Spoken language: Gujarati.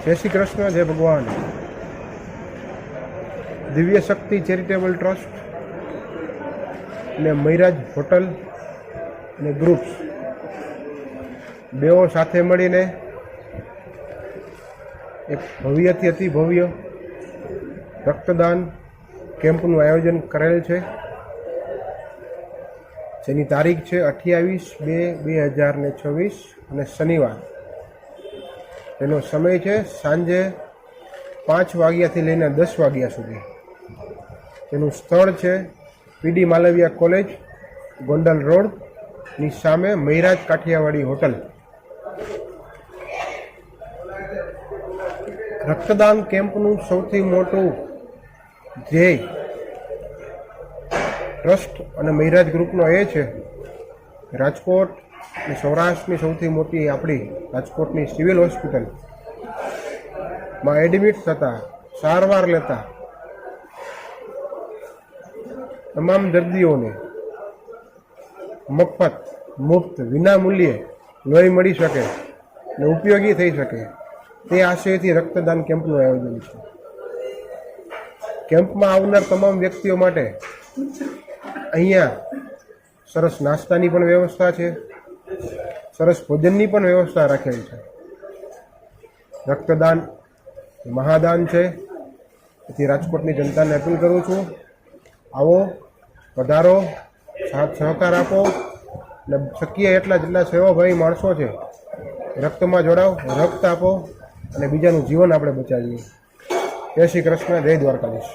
જય શ્રી કૃષ્ણ, જય ભગવાન. દિવ્ય શક્તિ ચેરિટેબલ ટ્રસ્ટ અને મૈરાજ હોટલ અને ગ્રુપ્સ બેઓ સાથે મળીને એક ભવ્યથી અતિ ભવ્ય રક્તદાન કેમ્પનું આયોજન કરેલ છે, જેની તારીખ છે 28/2/2026 અને શનિવાર. તેનો સમય છે સાંજે 5 વાગ્યાથી લઈને 10 વાગ્યા સુધી. તેનું સ્થળ છે પીડી માલવિયા કોલેજ, ગોંડલ રોડની સામે મૈરાજ કાઠિયાવાડી હોટલ. રક્તદાન કેમ્પનું સૌથી મોટું ધ્યેય ટ્રસ્ટ અને મૈરાજ ગ્રુપનો એ છે રાજકોટ અને સૌરાષ્ટ્રની સૌથી મોટી આપણી રાજકોટની સિવિલ હોસ્પિટલમાં એડમિટ થતા, સારવાર લેતા તમામ દર્દીઓને મફત, મુફ્ત, વિના મૂલ્યે લોહી મળી શકે અને ઉપયોગી થઈ શકે તે આશયથી રક્તદાન કેમ્પનું આયોજન છે. કેમ્પમાં આવનાર તમામ વ્યક્તિઓ માટે અહીંયા સરસ નાસ્તાની પણ વ્યવસ્થા છે, સરસ ભોજનની પણ વ્યવસ્થા રાખેલી છે. રક્તદાન મહાદાન છે, તેથી રાજકોટની જનતાને અપીલ કરું છું, આવો, પધારો, સાથ સહકાર આપો અને શક્ય એટલા જેટલા સેવાભાવી માણસો છે રક્તમાં જોડાવ, રક્ત આપો અને બીજાનું જીવન આપણે બચાવીએ. જય શ્રી કૃષ્ણ, જય દ્વારકાધીશ.